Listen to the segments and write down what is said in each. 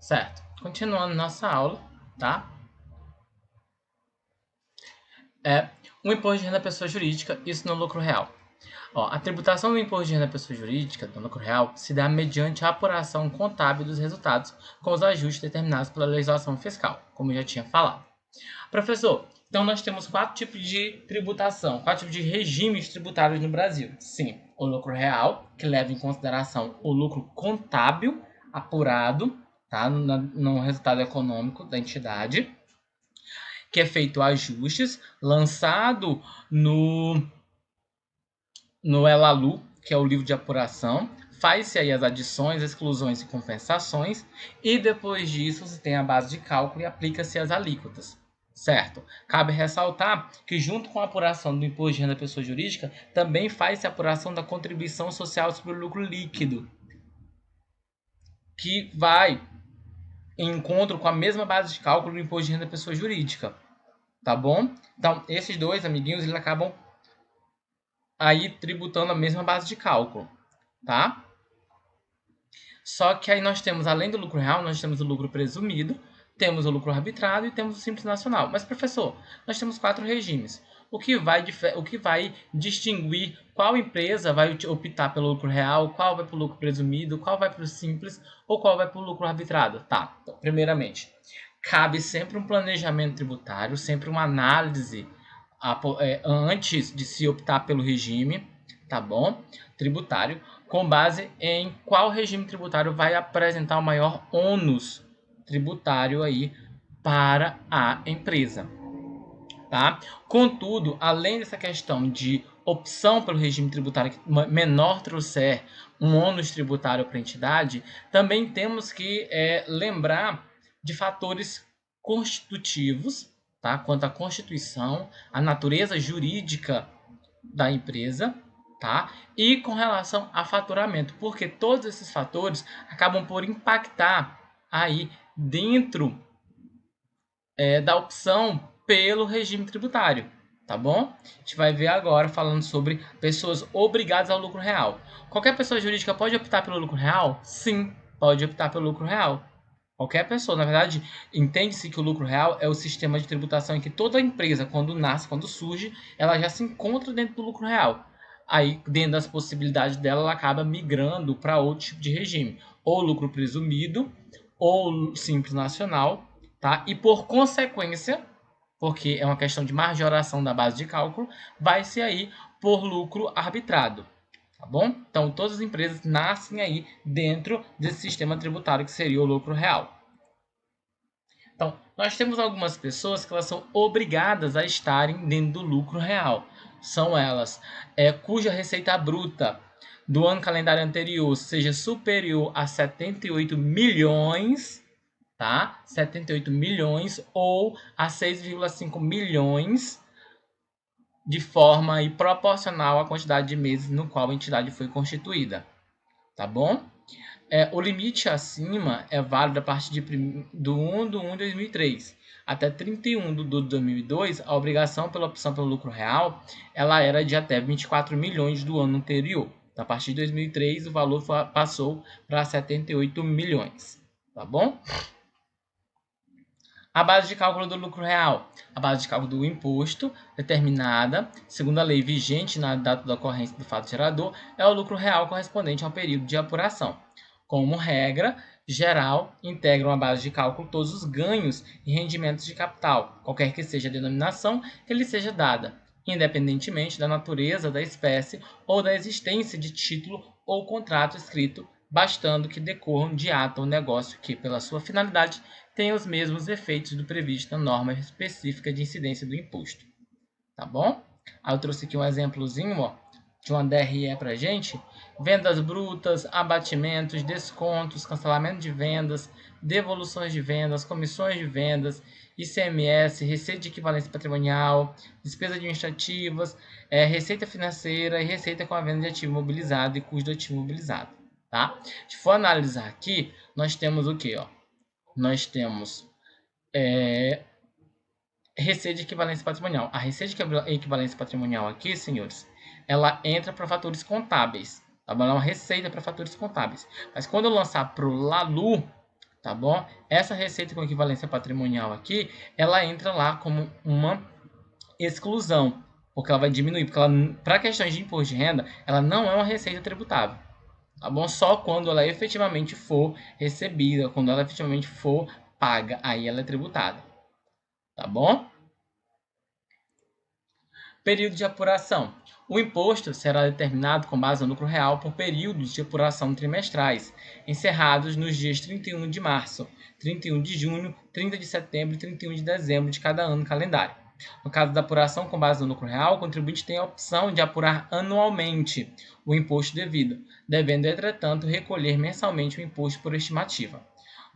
Certo. Continuando nossa aula, tá? O imposto de renda da pessoa jurídica, isso no lucro real. Ó, a tributação do imposto de renda da pessoa jurídica, do lucro real, se dá mediante a apuração contábil dos resultados com os ajustes determinados pela legislação fiscal, como eu já tinha falado. Professor, então nós temos 4 tipos de tributação, 4 tipos de regimes tributários no Brasil. Sim, o lucro real, que leva em consideração o lucro contábil apurado, tá, no resultado econômico da entidade, que é feito ajustes, lançado no ELALU, que é o livro de apuração, faz-se aí as adições, exclusões e compensações, e depois disso você tem a base de cálculo e aplica-se as alíquotas. Certo. Cabe ressaltar que, junto com a apuração do imposto de renda da pessoa jurídica, também faz-se a apuração da contribuição social sobre o lucro líquido, que vai em encontro com a mesma base de cálculo do imposto de renda da pessoa jurídica. Tá bom? Então, esses dois amiguinhos, eles acabam aí tributando a mesma base de cálculo, tá? Só que aí nós temos, além do lucro real, nós temos o lucro presumido, temos o lucro arbitrário e temos o simples nacional. Mas, professor, nós temos 4 regimes. O que vai distinguir qual empresa vai optar pelo lucro real, qual vai para o lucro presumido, qual vai para o simples ou qual vai para o lucro arbitrado? Tá, então, primeiramente, cabe sempre um planejamento tributário, sempre uma análise antes de se optar pelo regime, tá bom? Tributário, com base em qual regime tributário vai apresentar o maior ônus tributário aí para a empresa, tá? Contudo, além dessa questão de opção pelo regime tributário que menor trouxer um ônus tributário para a entidade, também temos que lembrar de fatores constitutivos, tá? Quanto à constituição, a natureza jurídica da empresa, tá? E com relação a faturamento, porque todos esses fatores acabam por impactar aí dentro da opção pelo regime tributário, tá bom? A gente vai ver agora falando sobre pessoas obrigadas ao lucro real. Qualquer pessoa jurídica pode optar pelo lucro real? Sim, pode optar pelo lucro real. Qualquer pessoa, na verdade, entende-se que o lucro real é o sistema de tributação em que toda empresa, quando nasce, quando surge, ela já se encontra dentro do lucro real. Aí, dentro das possibilidades dela, ela acaba migrando para outro tipo de regime, ou lucro presumido, ou simples nacional, tá? E por consequência, porque é uma questão de majoração da base de cálculo, vai ser aí por lucro arbitrado, tá bom? Então, todas as empresas nascem aí dentro desse sistema tributário que seria o lucro real. Então, nós temos algumas pessoas que elas são obrigadas a estarem dentro do lucro real. São elas cuja receita bruta do ano calendário anterior seja superior a 78 milhões, tá? 78 milhões ou a 6,5 milhões de forma aí proporcional à quantidade de meses no qual a entidade foi constituída, tá bom? O limite acima é válido a partir do 1 de 2003 até 31 de 2002. A obrigação pela opção pelo lucro real ela era de até 24 milhões do ano anterior. Então, a partir de 2003, o valor passou para 78 milhões. Tá bom? A base de cálculo do lucro real. A base de cálculo do imposto, determinada, segundo a lei vigente na data da ocorrência do fato gerador, é o lucro real correspondente ao período de apuração. Como regra geral, integram a base de cálculo todos os ganhos e rendimentos de capital, qualquer que seja a denominação que lhe seja dada, independentemente da natureza da espécie ou da existência de título ou contrato escrito, bastando que decorram de ato ou negócio que, pela sua finalidade, tenha os mesmos efeitos do previsto na norma específica de incidência do imposto. Tá bom? Aí eu trouxe aqui um exemplozinho, ó, de uma DRE para gente. Vendas brutas, abatimentos, descontos, cancelamento de vendas, devoluções de vendas, comissões de vendas, ICMS, receita de equivalência patrimonial, despesas administrativas, receita financeira e receita com a venda de ativo imobilizado e custo do ativo imobilizado. Tá? Se for analisar aqui, nós temos o que? Nós temos receita de equivalência patrimonial. A receita de equivalência patrimonial aqui, senhores, ela entra para fatores contábeis. Tá bom? É uma receita para fatores contábeis. Mas quando eu lançar para o LALU, tá bom? Essa receita com equivalência patrimonial aqui, ela entra lá como uma exclusão, porque ela vai diminuir, porque para questões de imposto de renda, ela não é uma receita tributável, tá bom? Só quando ela efetivamente for recebida, quando ela efetivamente for paga, aí ela é tributada, tá bom? Período de apuração. O imposto será determinado com base no lucro real por períodos de apuração trimestrais, encerrados nos dias 31 de março, 31 de junho, 30 de setembro e 31 de dezembro de cada ano calendário. No caso da apuração com base no lucro real, o contribuinte tem a opção de apurar anualmente o imposto devido, devendo, entretanto, recolher mensalmente o imposto por estimativa.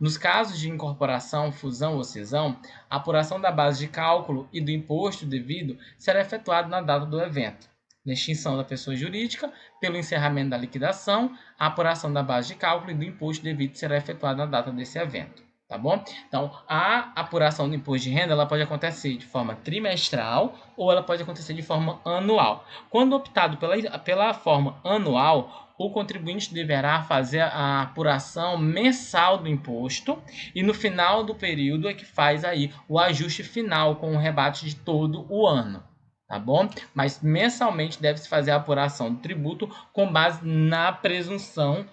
Nos casos de incorporação, fusão ou cisão, a apuração da base de cálculo e do imposto devido será efetuada na data do evento. Na extinção da pessoa jurídica, pelo encerramento da liquidação, a apuração da base de cálculo e do imposto devido será efetuada na data desse evento. Tá bom? Então, a apuração do imposto de renda ela pode acontecer de forma trimestral ou ela pode acontecer de forma anual. Quando optado pela forma anual, o contribuinte deverá fazer a apuração mensal do imposto e no final do período é que faz aí o ajuste final com o rebate de todo o ano, tá bom? Mas mensalmente deve-se fazer a apuração do tributo com base na presunção,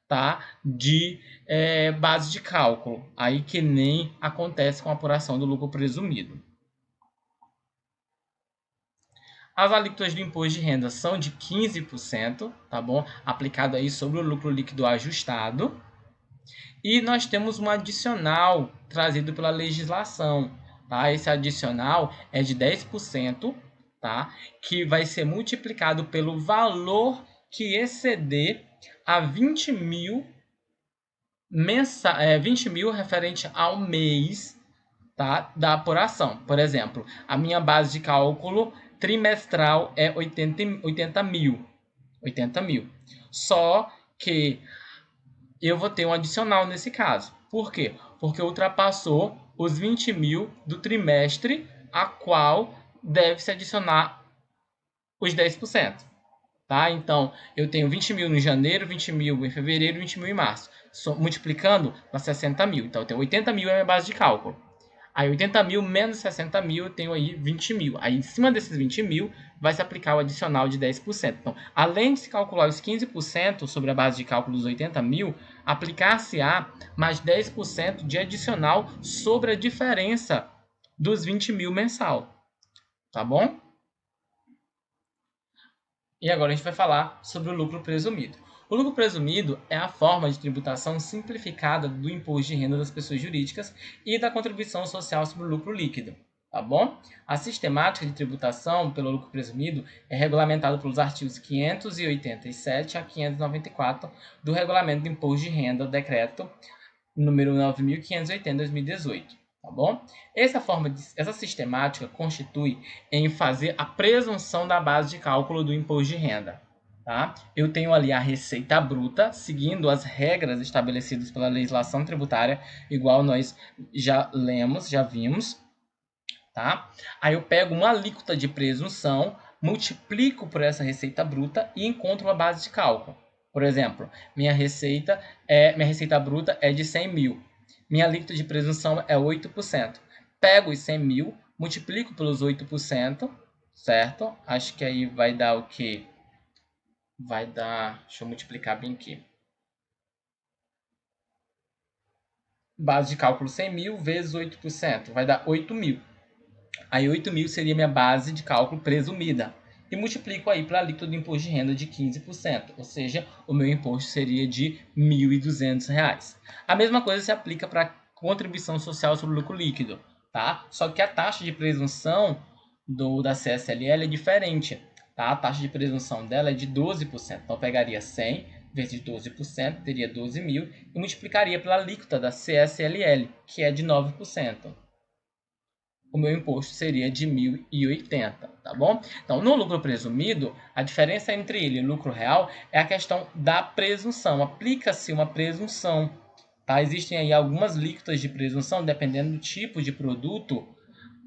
tá, de base de cálculo, aí que nem acontece com a apuração do lucro presumido. As alíquotas do imposto de renda são de 15%, tá bom? Aplicado aí sobre o lucro líquido ajustado. E nós temos um adicional trazido pela legislação, tá? Esse adicional é de 10%, tá? Que vai ser multiplicado pelo valor que exceder a 20 mil 20 mil referente ao mês, tá, da apuração. Por exemplo, a minha base de cálculo trimestral é 80 mil. 80 mil. Só que eu vou ter um adicional nesse caso. Por quê? Porque ultrapassou os 20 mil do trimestre, a qual deve-se adicionar os 10%. Tá? Então, eu tenho 20 mil em janeiro, 20 mil em fevereiro, 20 mil em março. Multiplicando, dá 60 mil. Então, eu tenho 80 mil é a minha base de cálculo. Aí 80 mil menos 60 mil, eu tenho aí 20 mil. Aí em cima desses 20 mil, vai se aplicar o adicional de 10%. Então, além de se calcular os 15% sobre a base de cálculo dos 80 mil, aplicar-se-á mais 10% de adicional sobre a diferença dos 20 mil mensal. Tá bom? E agora a gente vai falar sobre o lucro presumido. O lucro presumido é a forma de tributação simplificada do imposto de renda das pessoas jurídicas e da contribuição social sobre o lucro líquido, tá bom? A sistemática de tributação pelo lucro presumido é regulamentada pelos artigos 587 a 594 do Regulamento do Imposto de Renda, decreto número 9.580/2018. Tá bom? Essa sistemática constitui em fazer a presunção da base de cálculo do imposto de renda. Tá? Eu tenho ali a receita bruta, seguindo as regras estabelecidas pela legislação tributária, igual nós já lemos, já vimos. Tá? Aí eu pego uma alíquota de presunção, multiplico por essa receita bruta e encontro uma base de cálculo. Por exemplo, minha receita bruta é de 100 mil. Minha alíquota de presunção é 8%. Pego os 100 mil, multiplico pelos 8%, certo? Acho que aí vai dar o quê? Vai dar... Deixa eu multiplicar bem aqui. Base de cálculo 100 mil vezes 8%. Vai dar 8 mil. Aí 8 mil seria minha base de cálculo presumida. E multiplico aí para a alíquota do imposto de renda de 15%. Ou seja, o meu imposto seria de R$ 1.200. A mesma coisa se aplica para a contribuição social sobre o lucro líquido. Tá? Só que a taxa de presunção da CSLL é diferente. Tá? A taxa de presunção dela é de 12%. Então, eu pegaria 100 vezes 12%, teria 12 mil, e multiplicaria pela alíquota da CSLL, que é de 9%. O meu imposto seria de 1.080, tá bom? Então, no lucro presumido, a diferença entre ele e o lucro real é a questão da presunção. Aplica-se uma presunção, tá? Existem aí algumas alíquotas de presunção, dependendo do tipo de produto,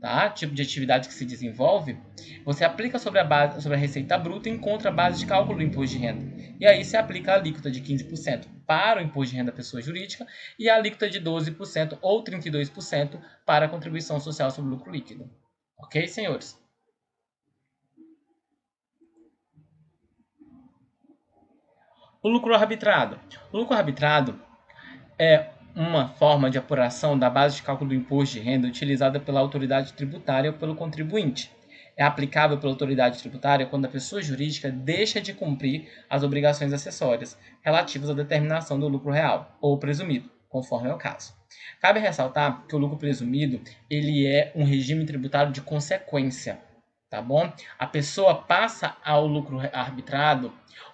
tá? Tipo de atividade que se desenvolve, você aplica sobre a receita bruta e encontra a base de cálculo do imposto de renda. E aí você aplica a alíquota de 15% para o imposto de renda da pessoa jurídica e a alíquota de 12% ou 32% para a contribuição social sobre o lucro líquido. Ok, senhores? O lucro arbitrado. O lucro arbitrado é uma forma de apuração da base de cálculo do imposto de renda utilizada pela autoridade tributária ou pelo contribuinte. É aplicável pela autoridade tributária quando a pessoa jurídica deixa de cumprir as obrigações acessórias relativas à determinação do lucro real ou presumido, conforme é o caso. Cabe ressaltar que o lucro presumido ele é um regime tributário de consequência, tá bom? A pessoa passa ao lucro arbitrado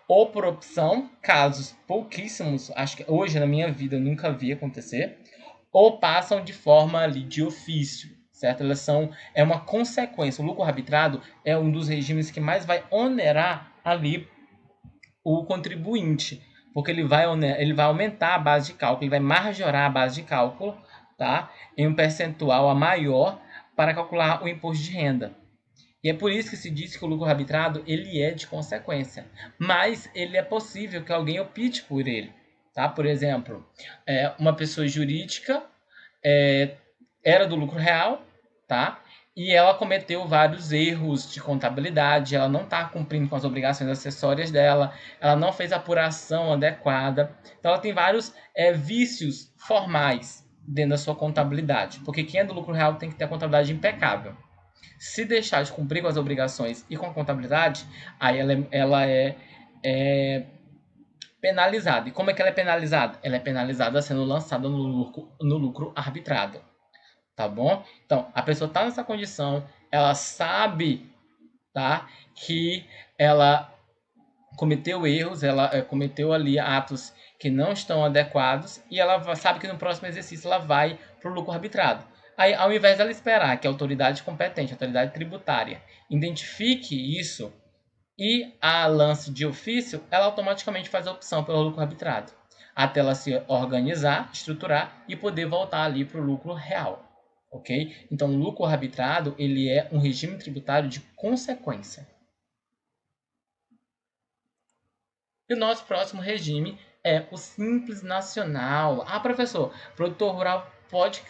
ou por opção, casos pouquíssimos, acho que hoje na minha vida eu nunca vi acontecer, ou passam de forma ali de ofício, certo? É uma consequência. O lucro arbitrado é um dos regimes que mais vai onerar ali o contribuinte, porque ele vai aumentar a base de cálculo, ele vai majorar a base de cálculo, tá? Em um percentual a maior para calcular o imposto de renda. E é por isso que se diz que o lucro arbitrado ele é de consequência, mas ele é possível que alguém opte por ele, tá? Por exemplo, uma pessoa jurídica era do lucro real, tá? E ela cometeu vários erros de contabilidade, ela não está cumprindo com as obrigações acessórias dela, ela não fez a apuração adequada, então ela tem vários vícios formais dentro da sua contabilidade, porque quem é do lucro real tem que ter a contabilidade impecável. Se deixar de cumprir com as obrigações e com a contabilidade, aí ela é penalizada. E como é que ela é penalizada? Ela é penalizada sendo lançada no lucro arbitrado. Tá bom? Então, a pessoa está nessa condição, ela sabe, tá, que ela cometeu erros, ela cometeu ali atos que não estão adequados e ela sabe que no próximo exercício ela vai para o lucro arbitrado. Aí, ao invés dela esperar que a autoridade competente, a autoridade tributária, identifique isso e a lance de ofício, ela automaticamente faz a opção pelo lucro arbitrado, até ela se organizar, estruturar e poder voltar ali para o lucro real. Ok? Então, o lucro arbitrado ele é um regime tributário de consequência. E o nosso próximo regime é o Simples Nacional. Ah, professor, produtor rural pode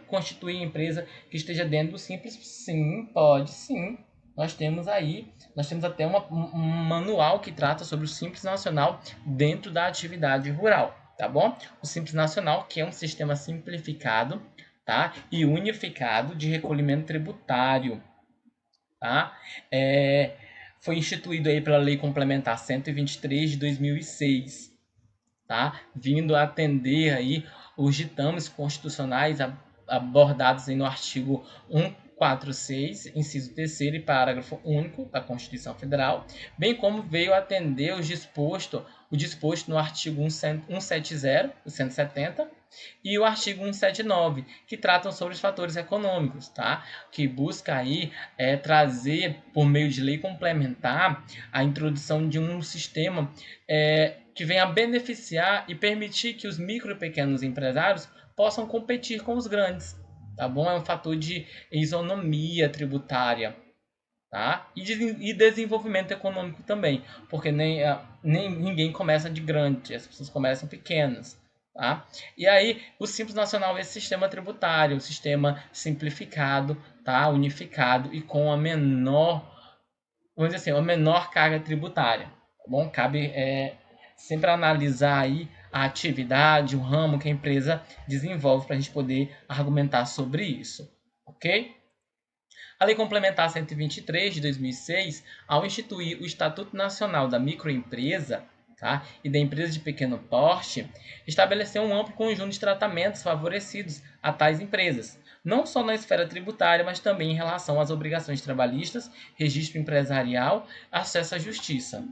constituir empresa que esteja dentro do Simples? Sim, pode sim. Nós temos até um manual que trata sobre o Simples Nacional dentro da atividade rural, tá bom? O Simples Nacional, que é um sistema simplificado, tá? E unificado de recolhimento tributário, tá? Foi instituído aí pela Lei Complementar 123 de 2006, tá? Vindo a atender aí os ditames constitucionais abordados aí no artigo 146, inciso 3º e parágrafo único da Constituição Federal, bem como veio atender o disposto no artigo 170, 170 e o artigo 179, que tratam sobre os fatores econômicos, tá? Que busca aí trazer, por meio de lei complementar, a introdução de um sistema que venha beneficiar e permitir que os micro e pequenos empresários possam competir com os grandes, tá bom? É um fator de isonomia tributária, tá? E desenvolvimento econômico também, porque nem ninguém começa de grande, as pessoas começam pequenas, tá? E aí, o Simples Nacional é esse sistema tributário, um sistema simplificado, tá? Unificado e com a menor, vamos dizer assim, a menor carga tributária, tá bom? Cabe sempre analisar aí a atividade, o ramo que a empresa desenvolve para a gente poder argumentar sobre isso, ok? A Lei Complementar 123 de 2006, ao instituir o Estatuto Nacional da Microempresa, tá, e da Empresa de Pequeno Porte, estabeleceu um amplo conjunto de tratamentos favorecidos a tais empresas, não só na esfera tributária, mas também em relação às obrigações trabalhistas, registro empresarial, acesso à justiça.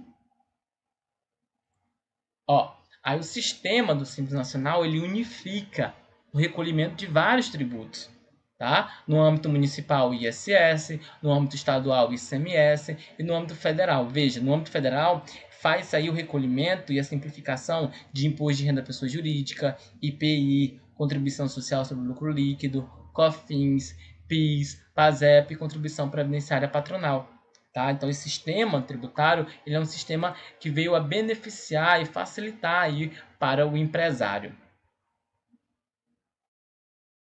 Aí o sistema do Simples Nacional ele unifica o recolhimento de vários tributos, tá? No âmbito municipal, ISS, no âmbito estadual, ICMS e no âmbito federal. Veja, no âmbito federal faz aí o recolhimento e a simplificação de imposto de renda da pessoa jurídica, IPI, contribuição social sobre o lucro líquido, COFINS, PIS, PASEP, contribuição previdenciária patronal. Tá? Então, esse sistema tributário ele é um sistema que veio a beneficiar e facilitar aí para o empresário.